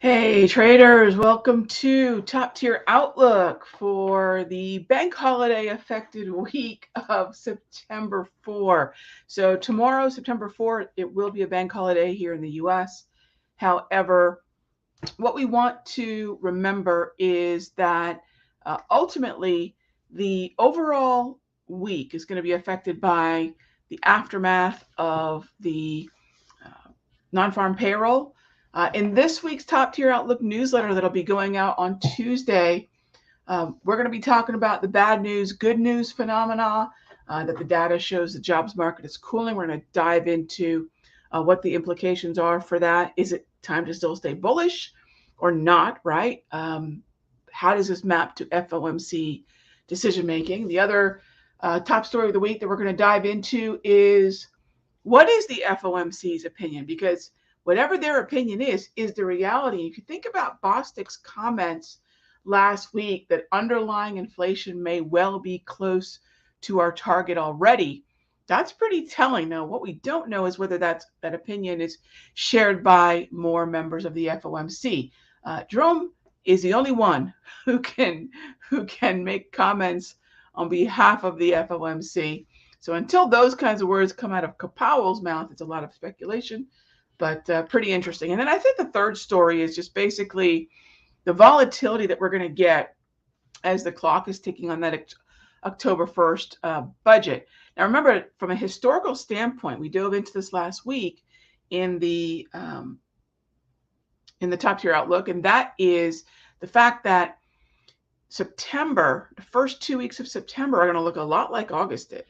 Hey traders, welcome to Top Tier Outlook for the bank holiday affected week of September 4. So tomorrow, September 4th, it will be a bank holiday here in the US. However, what we want to remember is that ultimately the overall week is going to be affected by the aftermath of the non-farm payroll. In this week's Top Tier Outlook newsletter that'll be going out on Tuesday, we're going to be talking about the bad news, good news phenomena, that the data shows the jobs market is cooling. We're going to dive into what the implications are for that. Is it time to still stay bullish or not, right? How does this map to FOMC decision making? The other top story of the week that we're going to dive into is what is the FOMC's opinion? Because whatever their opinion is the reality. If you think about Bostic's comments last week that underlying inflation may well be close to our target already, that's pretty telling. Now, what we don't know is whether that opinion is shared by more members of the FOMC. Jerome is the only one who can make comments on behalf of the FOMC. So until those kinds of words come out of Powell's mouth, it's a lot of speculation, but pretty interesting. And then I think the third story is just basically the volatility that we're going to get as the clock is ticking on that October 1st budget. Now, remember, from a historical standpoint, we dove into this last week in the Top Tier Outlook, and that is the fact that September, the first 2 weeks of September, are going to look a lot like August did,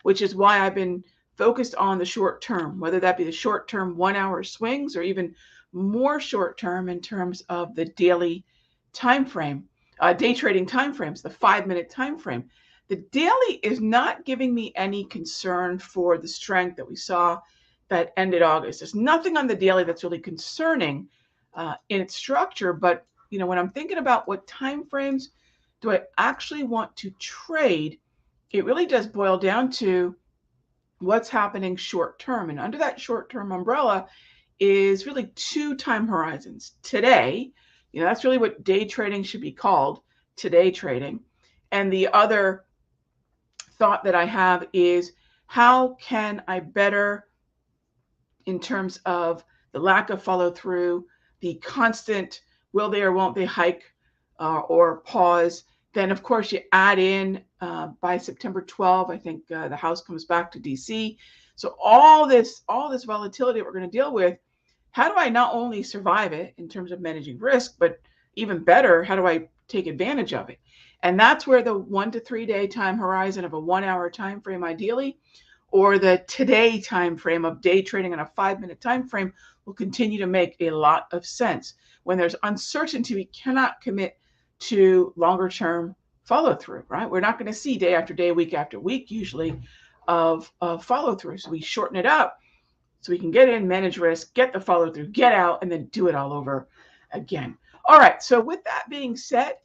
which is why I've been focused on the short term, whether that be the short term 1 hour swings or even more short term in terms of the daily time frame, day trading time frames, the 5-minute time frame. The daily is not giving me any concern for the strength that we saw that ended August. There's nothing on the daily that's really concerning in its structure, but when I'm thinking about what time frames do I actually want to trade, it really does boil down to what's happening short term. And under that short term umbrella is really 2 time horizons. Today, that's really what day trading should be called, today trading. And the other thought that I have is how can I better, in terms of the lack of follow through, the constant will they or won't they hike or pause. Then, of course, you add in by September 12th, I think the House comes back to DC. So all this volatility that we're going to deal with, how do I not only survive it in terms of managing risk, but even better, how do I take advantage of it? And that's where the 1 to 3 day time horizon of a 1 hour time frame, ideally, or the today time frame of day trading on a 5-minute time frame will continue to make a lot of sense. When there's uncertainty, we cannot commit to longer term follow through, right? We're not going to see day after day, week after week, usually, of follow through. So we shorten it up so we can get in, manage risk, get the follow through, get out, and then do it all over again. All right. So with that being said,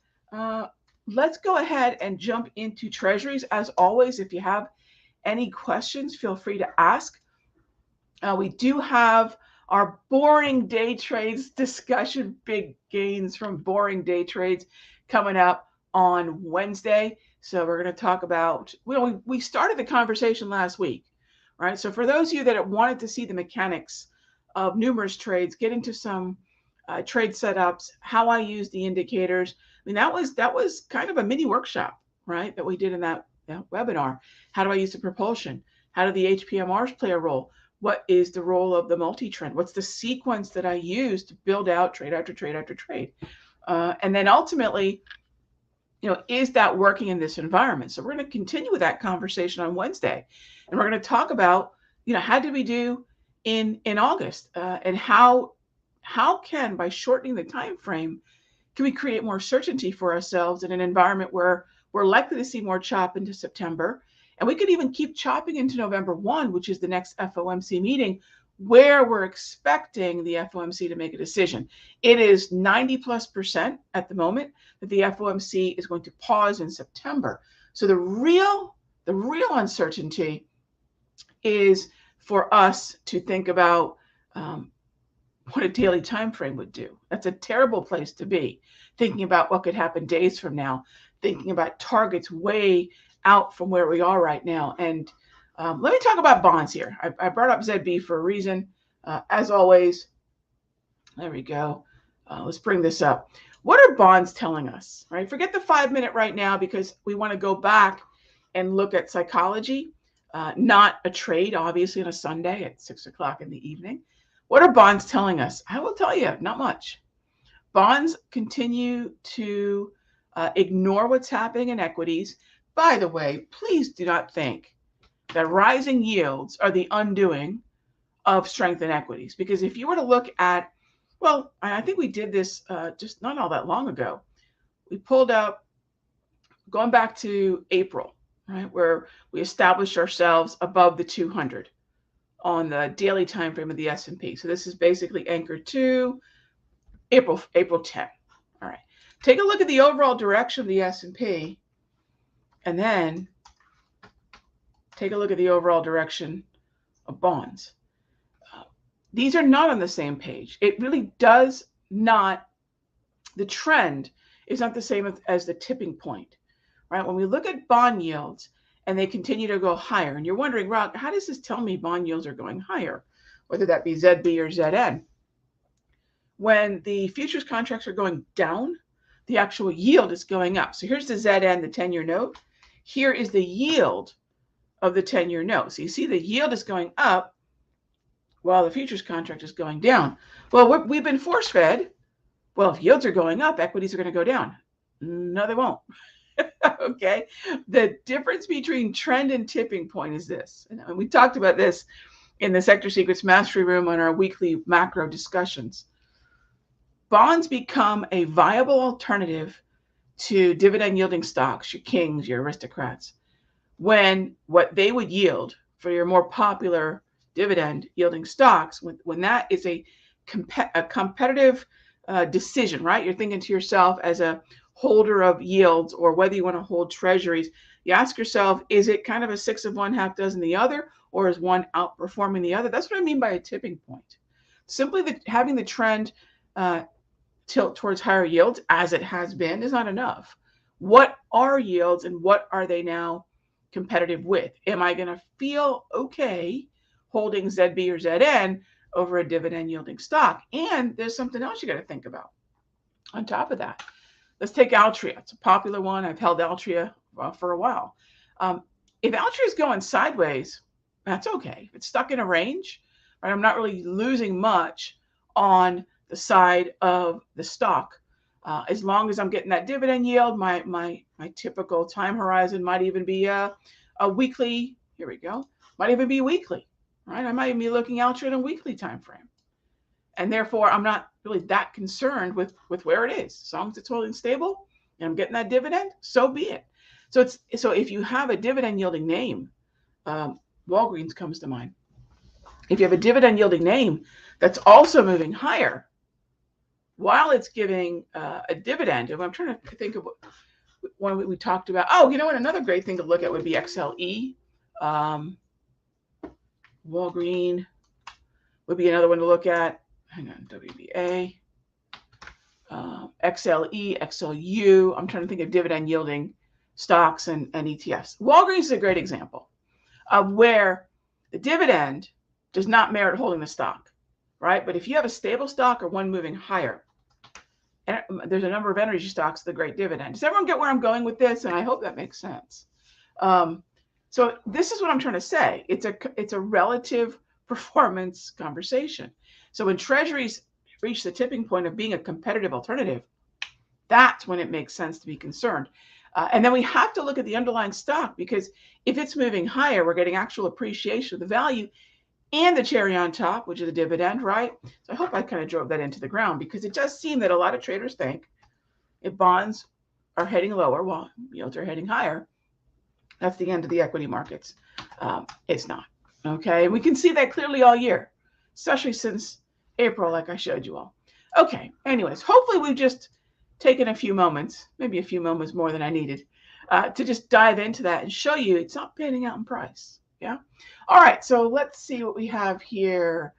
let's go ahead and jump into Treasuries. As always, if you have any questions, feel free to ask. We do have our boring day trades discussion, big gains from boring day trades, coming up on Wednesday. So we're going to talk about, we started the conversation last week, right? So for those of you that wanted to see the mechanics of numerous trades, get into some trade setups, how I use the indicators. I mean, that was kind of a mini workshop, right? That we did in that webinar. How do I use the propulsion? How do the HPMRs play a role? What is the role of the multi-trend? What's the sequence that I use to build out trade after trade after trade? And then ultimately, is that working in this environment? So we're going to continue with that conversation on Wednesday. And we're going to talk about, how did we do in August? And how can, by shortening the time frame, can we create more certainty for ourselves in an environment where we're likely to see more chop into September? And we could even keep chopping into November 1, which is the next FOMC meeting, where we're expecting the FOMC to make a decision. It is 90+% at the moment that the FOMC is going to pause in September. So the real uncertainty is for us to think about what a daily time frame would do. That's a terrible place to be, thinking about what could happen days from now, thinking about targets way out from where we are right now. And let me talk about bonds here. I brought up ZB for a reason. As always, there we go. Let's bring this up. What are bonds telling us, right? Forget the 5-minute right now, because we want to go back and look at psychology, not a trade, obviously, on a Sunday at 6 o'clock in the evening. What are bonds telling us? I will tell you, not much. Bonds continue to ignore what's happening in equities. By the way, please do not think that rising yields are the undoing of strength in equities. Because if you were to look at, well, I think we did this just not all that long ago. We pulled up, going back to April, right, where we established ourselves above the 200 on the daily time frame of the S&P. So this is basically anchored to April 10. All right. Take a look at the overall direction of the S&P, and then take a look at the overall direction of bonds. These are not on the same page. It really does not, the trend is not the same as the tipping point, right? When we look at bond yields and they continue to go higher, and you're wondering, Rob, how does this tell me bond yields are going higher, whether that be ZB or ZN? When the futures contracts are going down, the actual yield is going up. So here's the ZN, the 10-year note. Here is the yield of the 10-year note. So you see the yield is going up while the futures contract is going down. Well, we've been force-fed. Well, if yields are going up, equities are going to go down. No, they won't. Okay. The difference between trend and tipping point is this. And we talked about this in the Sector Secrets Mastery Room on our weekly macro discussions. Bonds become a viable alternative to dividend yielding stocks, your kings, your aristocrats, when what they would yield for your more popular dividend yielding stocks, when that is a competitive decision, right? You're thinking to yourself as a holder of yields, or whether you want to hold treasuries, you ask yourself, is it kind of a 6 of one, half dozen the other, or is one outperforming the other? That's what I mean by a tipping point. Simply having the trend tilt towards higher yields, as it has been, is not enough. What are yields, and what are they now competitive with? Am I going to feel okay holding ZB or ZN over a dividend yielding stock? And there's something else you got to think about on top of that. Let's take Altria. It's a popular one. I've held Altria for a while. If Altria is going sideways, that's okay. If it's stuck in a range, right, I'm not really losing much on the side of the stock. As long as I'm getting that dividend yield, my typical time horizon might even be a weekly. Here we go. Might even be weekly, right? I might even be looking Altria in a weekly time frame. And therefore, I'm not really that concerned with where it is. As long as it's holding stable and I'm getting that dividend, so be it. So if you have a dividend yielding name, Walgreens comes to mind. If you have a dividend yielding name that's also moving higher while it's giving a dividend, and I'm trying to think of one we talked about. Oh, you know what? Another great thing to look at would be XLE. Walgreen would be another one to look at. Hang on, WBA, XLE, XLU. I'm trying to think of dividend yielding stocks and ETFs. Walgreens is a great example of where the dividend does not merit holding the stock, right? But if you have a stable stock or one moving higher, and there's a number of energy stocks with a great dividend. Does everyone get where I'm going with this? And I hope that makes sense. So this is what I'm trying to say. It's a relative performance conversation. So when treasuries reach the tipping point of being a competitive alternative, that's when it makes sense to be concerned. And then we have to look at the underlying stock, because if it's moving higher, we're getting actual appreciation of the value and the cherry on top, which is a dividend, right? So I hope I kind of drove that into the ground, because it does seem that a lot of traders think if bonds are heading lower while yields are heading higher, that's the end of the equity markets. It's not. Okay. And we can see that clearly all year, especially since April, like I showed you all. Okay. Anyways, hopefully we've just taken a few moments, maybe a few moments more than I needed, to just dive into that and show you it's not panning out in price. Yeah. All right. So let's see what we have here.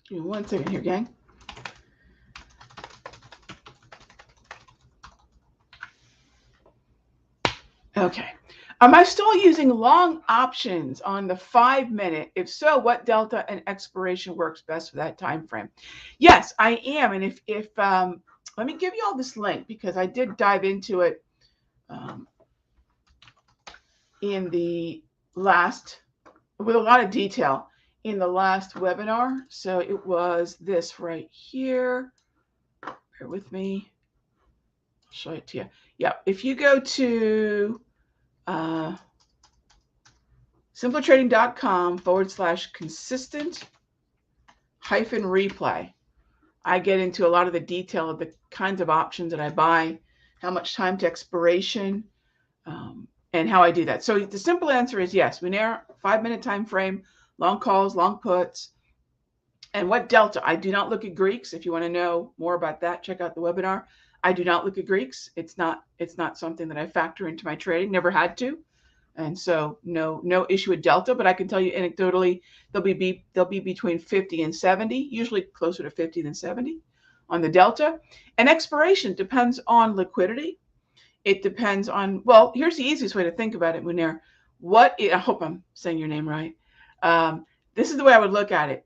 Give me 1 second here, gang. Okay. Am I still using long options on the 5 minute? If so, what delta and expiration works best for that time frame? Yes, I am. And if let me give you all this link because I did dive into it in the last with a lot of detail in the last webinar. So it was this right here. Bear with me. I'll show it to you. Yeah, if you go to simpletrading.com/consistent-replay, I get into a lot of the detail of the kinds of options that I buy, how much time to expiration, and how I do that. So the simple answer is yes, Munera, 5-minute time frame, long calls, long puts. And what delta? I do not look at Greeks. If you want to know more about that, check out the webinar. I do not look at Greeks. It's not something that I factor into my trading, never had to. And so no issue with delta, but I can tell you anecdotally, they'll be between 50 and 70, usually closer to 50 than 70 on the delta. And expiration depends on liquidity. It depends on, well, here's the easiest way to think about it, Munir. I hope I'm saying your name right. This is the way I would look at it.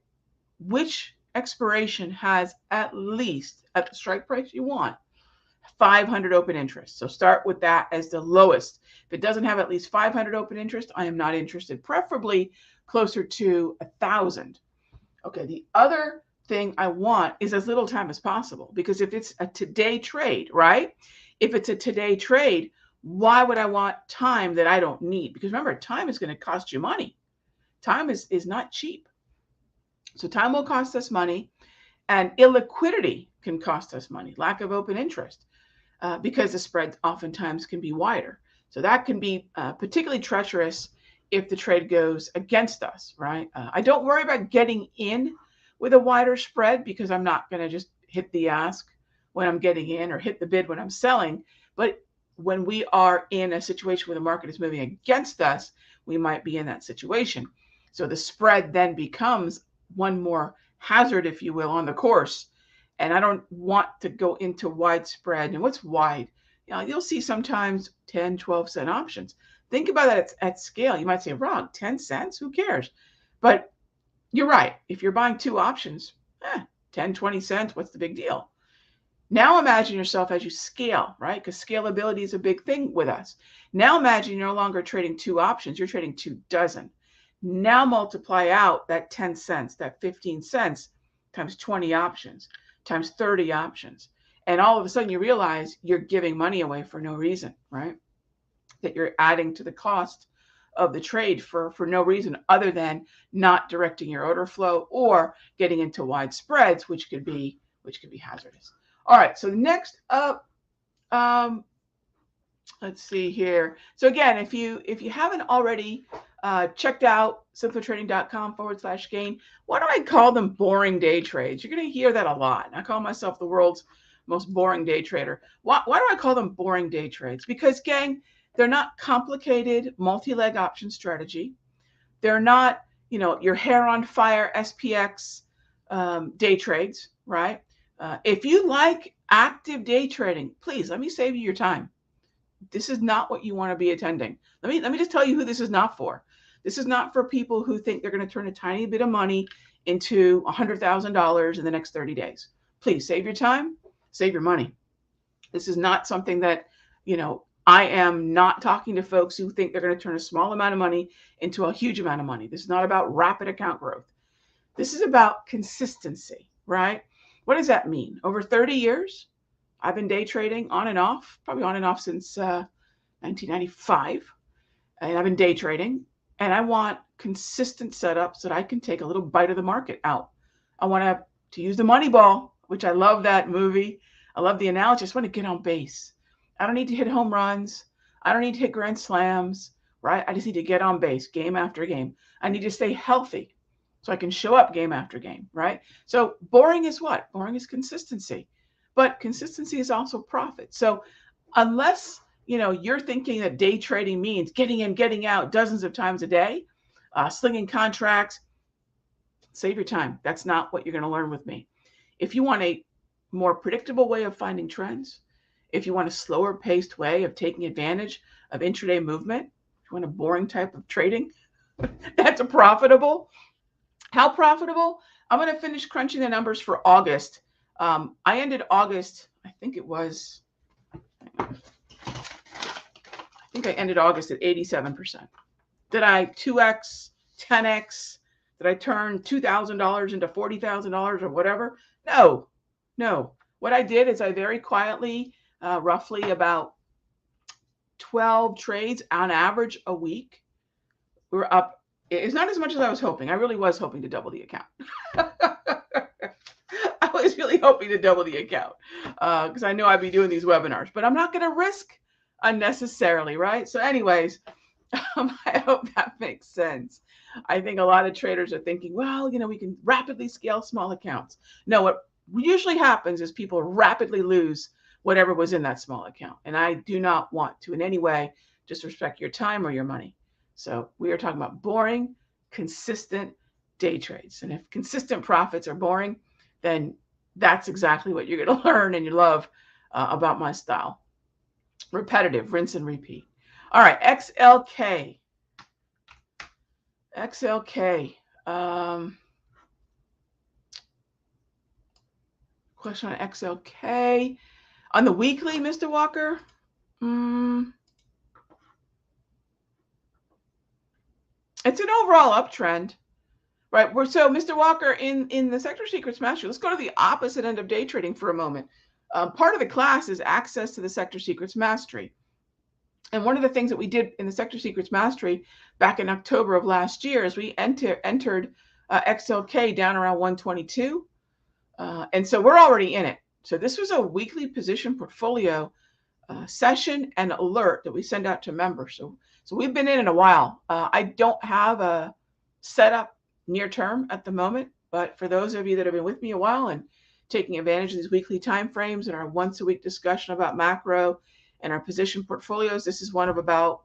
Which expiration has at least, at the strike price you want, 500 open interest? So start with that as the lowest. If it doesn't have at least 500 open interest, I am not interested, preferably closer to 1,000. Okay, the other thing I want is as little time as possible, because if it's a today trade, right? If it's a today trade, why would I want time that I don't need? Because remember, time is going to cost you money. Time is not cheap. So time will cost us money, and illiquidity can cost us money, lack of open interest, because the spread oftentimes can be wider. So that can be particularly treacherous if the trade goes against us, right? I don't worry about getting in with a wider spread because I'm not going to just hit the ask when I'm getting in or hit the bid when I'm selling. But when we are in a situation where the market is moving against us, we might be in that situation. So the spread then becomes one more hazard, if you will, on the course. And I don't want to go into widespread. And what's wide? You'll see sometimes 10, 12 cent options. Think about that at scale. You might say, wrong, 10 cents? Who cares? But you're right. If you're buying two options, 10, 20 cents, what's the big deal? Now imagine yourself as you scale, right? Because scalability is a big thing with us. Now imagine you're no longer trading two options. You're trading 24. Now multiply out that 10 cents, that 15 cents times 20 options, times 30 options. And all of a sudden you realize you're giving money away for no reason, right? That you're adding to the cost of the trade for no reason other than not directing your order flow or getting into wide spreads, which could be hazardous. All right, so next up, let's see here. So again, if you haven't already checked out simpletrading.com/gain, why do I call them boring day trades? You're going to hear that a lot. I call myself the world's most boring day trader. Why do I call them boring day trades? Because, gang, they're not complicated multi-leg option strategy. They're not, your hair on fire SPX day trades, right? If you like active day trading, please let me save you your time. This is not what you want to be attending. Let me just tell you who this is not for. This is not for people who think they're going to turn a tiny bit of money into $100,000 in the next 30 days. Please save your time, save your money. This is not something that, I am not talking to folks who think they're going to turn a small amount of money into a huge amount of money. This is not about rapid account growth. This is about consistency, right? What does that mean? Over 30 years, I've been day trading on and off, probably on and off since 1995. And I've been day trading. And I want consistent setups so that I can take a little bite of the market out. I want to use the money ball, which I love that movie. I love the analogy. I just want to get on base. I don't need to hit home runs. I don't need to hit grand slams, right? I just need to get on base game after game. I need to stay healthy so I can show up game after game, right? So boring is what? Boring is consistency. But consistency is also profit. So unless you're thinking that day trading means getting in, getting out dozens of times a day, slinging contracts. Save your time. That's not what you're going to learn with me. If you want a more predictable way of finding trends, if you want a slower paced way of taking advantage of intraday movement, if you want a boring type of trading that's profitable. How profitable? I'm going to finish crunching the numbers for August. I ended August, I think I ended August at 87%. Did I 2x, 10x? Did I turn $2,000 into $40,000 or whatever? No, no. What I did is I very quietly, roughly about 12 trades on average a week. We were up. It's not as much as I was hoping. I really was hoping to double the account. I was really hoping to double the account because I know I'd be doing these webinars, but I'm not going to risk unnecessarily, right? So anyways, I hope that makes sense. I think a lot of traders are thinking, well, we can rapidly scale small accounts. No, what usually happens is people rapidly lose whatever was in that small account. And I do not want to in any way disrespect your time or your money. So we are talking about boring, consistent day trades. And if consistent profits are boring, then that's exactly what you're going to learn and you love about my style. Repetitive, rinse and repeat. All right, XLK. XLK. Question on XLK. On the weekly, Mr. Walker? It's an overall uptrend, right? So, Mr. Walker, in the Sector Secrets Mastery, let's go to the opposite end of day trading for a moment. Part of the class is access to the Sector Secrets Mastery. And one of the things that we did in the Sector Secrets Mastery back in October of last year is we entered XLK down around 122. And so we're already in it. So this was a weekly position portfolio session and alert that we send out to members. So we've been in a while. I don't have a setup near term at the moment, but for those of you that have been with me a while and taking advantage of these weekly time frames and our once a week discussion about macro and our position portfolios, this is one of about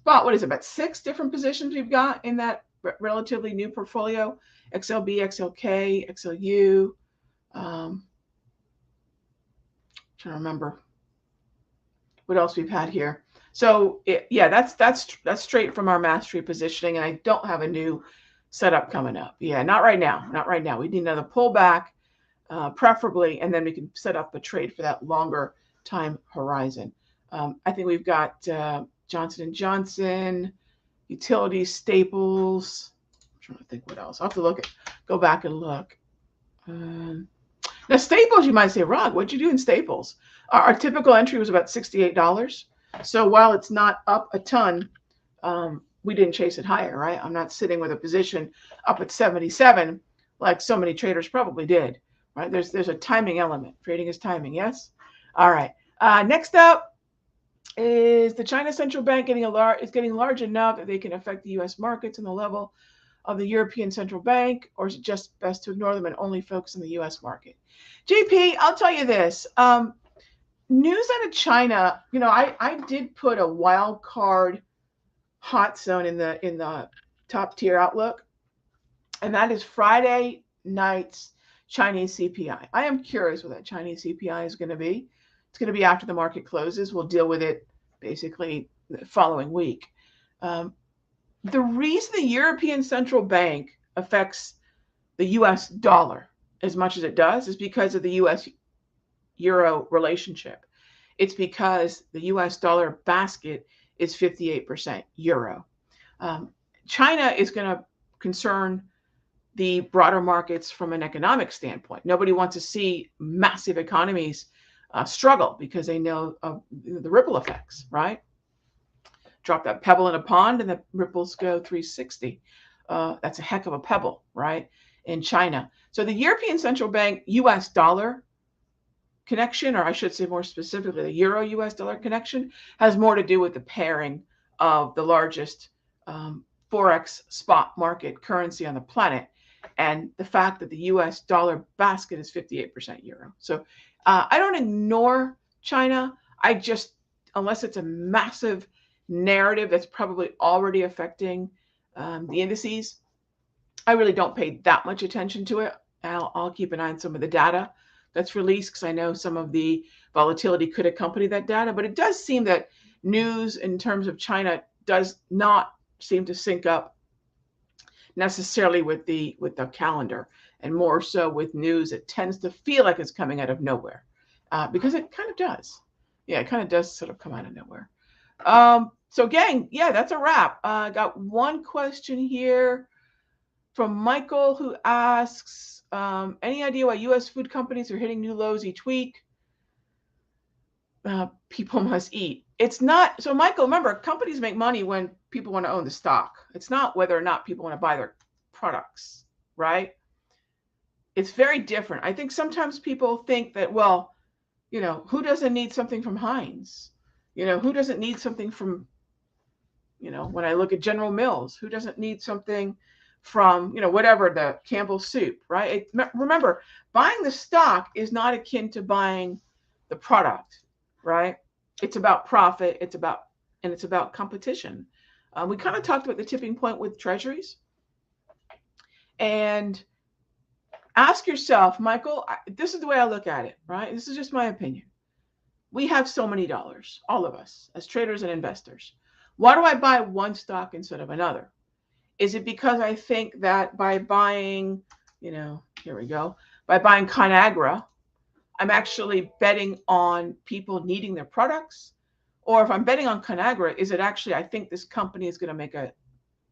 what is it, about 6 different positions we've got in that relatively new portfolio. XLB, XLK, XLU. Trying to remember what else we've had here. So that's straight from our mastery positioning, and I don't have a new setup coming up. Yeah, not right now. Not right now. We need another pullback, preferably, and then we can set up a trade for that longer time horizon. I think we've got Johnson & Johnson, utilities, staples. I'm trying to think what else. I'll have to go back and look. Now, staples, you might say, Rog, what'd you do in staples? Our typical entry was about $68. So while it's not up a ton, we didn't chase it higher, right? I'm not sitting with a position up at 77 like so many traders probably did, right? There's a timing element. Trading is timing, yes? All right. Next up is the China Central Bank getting large enough that they can affect the U.S. markets and the level of the European Central Bank, or is it just best to ignore them and only focus on the U.S. market? JP, I'll tell you this. News out of China, I did put a wild card hot zone in the top tier outlook, and that is Friday night's Chinese CPI. I am curious what that Chinese CPI is going to be. It's going to be after the market closes. We'll deal with it basically the following week. The reason the European Central Bank affects the US dollar as much as it does is because of the US Euro relationship. It's because the US dollar basket is 58% Euro. China is going to concern the broader markets from an economic standpoint. Nobody wants to see massive economies struggle because they know of the ripple effects, right? Drop that pebble in a pond and the ripples go 360. That's a heck of a pebble, right? In China. So the European Central Bank US dollar connection, or I should say more specifically, the Euro US dollar connection, has more to do with the pairing of the largest Forex spot market currency on the planet and the fact that the US dollar basket is 58% Euro. So I don't ignore China. I just, unless it's a massive narrative that's probably already affecting the indices, I really don't pay that much attention to it. I'll keep an eye on some of the data that's released because I know some of the volatility could accompany that data. But it does seem that news in terms of China does not seem to sync up necessarily with the calendar, and more so with news. It tends to feel like it's coming out of nowhere, because it kind of does. Yeah, it kind of does sort of come out of nowhere. So gang, yeah, that's a wrap. I got one question here from Michael, who asks, any idea why U.S. food companies are hitting new lows each week? People must eat. It's not, so Michael, remember, companies make money when people want to own the stock. It's not whether or not people want to buy their products, right? It's very different. I think sometimes people think that, well, who doesn't need something from Heinz? Who doesn't need something from, when I look at General Mills, who doesn't need something from, whatever, the Campbell soup, right? Remember, buying the stock is not akin to buying the product, right? It's about profit. It's about competition. We kind of talked about the tipping point with Treasuries. And ask yourself, Michael, this is the way I look at it, right? This is just my opinion. We have so many dollars, all of us, as traders and investors. Why do I buy one stock instead of another? Is it because I think that by buying, here we go, by buying ConAgra, I'm actually betting on people needing their products? Or if I'm betting on ConAgra, is it actually, I think this company is going to make a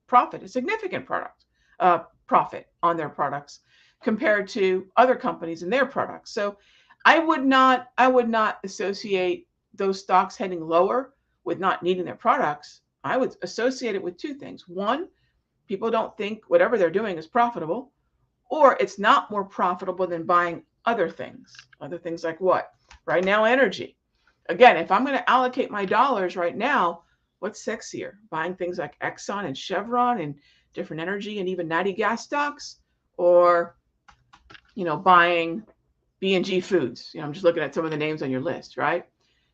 profit, a significant profit on their products compared to other companies and their products? So I would not associate those stocks heading lower with not needing their products. I would associate it with two things. One, people don't think whatever they're doing is profitable, or it's not more profitable than buying other things. Other things like what? Right now, energy. Again, if I'm going to allocate my dollars right now, what's sexier? Buying things like Exxon and Chevron and different energy and even natty gas stocks, or buying B&G Foods. I'm just looking at some of the names on your list, right?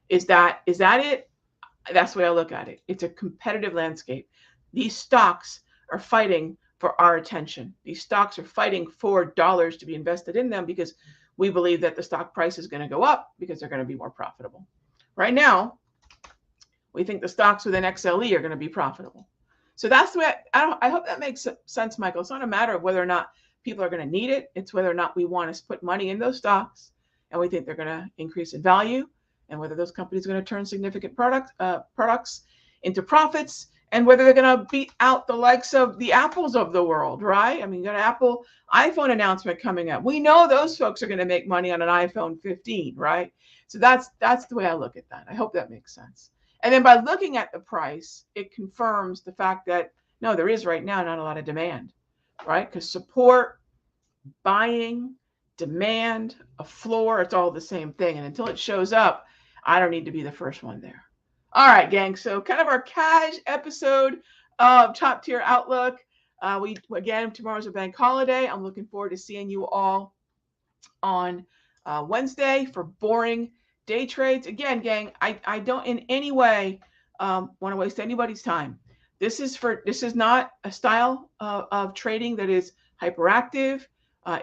Is that it? That's the way I look at it. It's a competitive landscape. These stocks are fighting for our attention. These stocks are fighting for dollars to be invested in them because we believe that the stock price is going to go up because they're going to be more profitable. Right now, we think the stocks within XLE are going to be profitable. So that's the way I hope that makes sense, Michael. It's not a matter of whether or not people are going to need it. It's whether or not we want to put money in those stocks and we think they're going to increase in value, and whether those companies are going to turn significant products into profits, and whether they're going to beat out the likes of the Apples of the world, right? I mean, you got an Apple iPhone announcement coming up. We know those folks are going to make money on an iPhone 15, right? So that's the way I look at that. I hope that makes sense. And then by looking at the price, it confirms the fact that, no, there is right now not a lot of demand, right? Because support, buying, demand, a floor, it's all the same thing. And until it shows up, I don't need to be the first one there. All right, gang. So kind of our cash episode of Top Tier Outlook. Again, tomorrow's a bank holiday. I'm looking forward to seeing you all on Wednesday for boring day trades. Again, gang, I don't in any way want to waste anybody's time. This is not a style of trading that is hyperactive.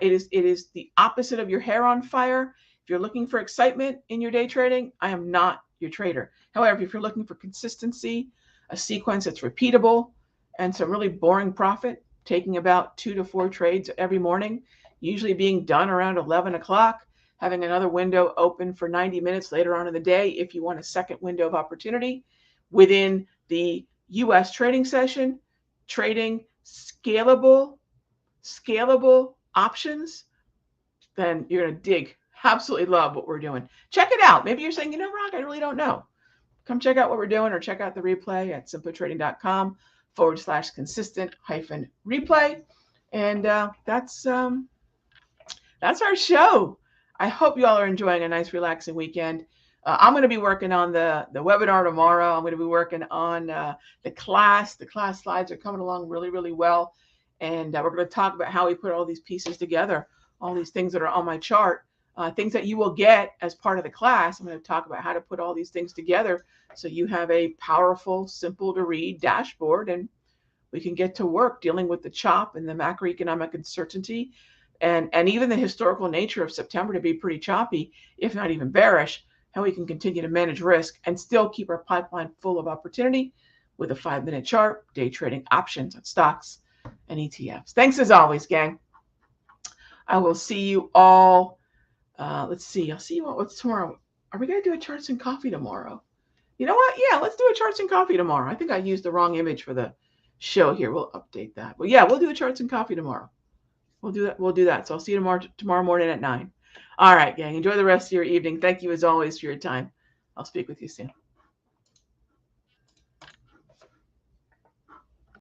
It is the opposite of your hair on fire. If you're looking for excitement in your day trading, I am not your trader. However, if you're looking for consistency, a sequence that's repeatable, and some really boring profit, taking about 2 to 4 trades every morning, usually being done around 11 o'clock, having another window open for 90 minutes later on in the day if you want a second window of opportunity within the US trading session, trading scalable options, then you're going to dig. Absolutely love what we're doing. Check it out. Maybe you're saying, Rog, I really don't know. Come check out what we're doing, or check out the replay at simpletrading.com/consistent-replay. And that's our show. I hope you all are enjoying a nice, relaxing weekend. I'm going to be working on the webinar tomorrow. I'm going to be working on the class. The class slides are coming along really, really well. And we're going to talk about how we put all these pieces together, all these things that are on my chart things that you will get as part of the class. I'm going to talk about how to put all these things together so you have a powerful, simple to read dashboard, and we can get to work dealing with the chop and the macroeconomic uncertainty and even the historical nature of September to be pretty choppy, if not even bearish, how we can continue to manage risk and still keep our pipeline full of opportunity with a 5-minute chart, day trading options on stocks and ETFs. Thanks as always, gang. I will see you all. Let's see. I'll see you all. What's tomorrow? Are we going to do a charts and coffee tomorrow? You know what? Yeah, let's do a charts and coffee tomorrow. I think I used the wrong image for the show here. We'll update that. But yeah, we'll do a charts and coffee tomorrow. We'll do that. We'll do that. So I'll see you tomorrow morning at 9. All right, gang. Enjoy the rest of your evening. Thank you as always for your time. I'll speak with you soon.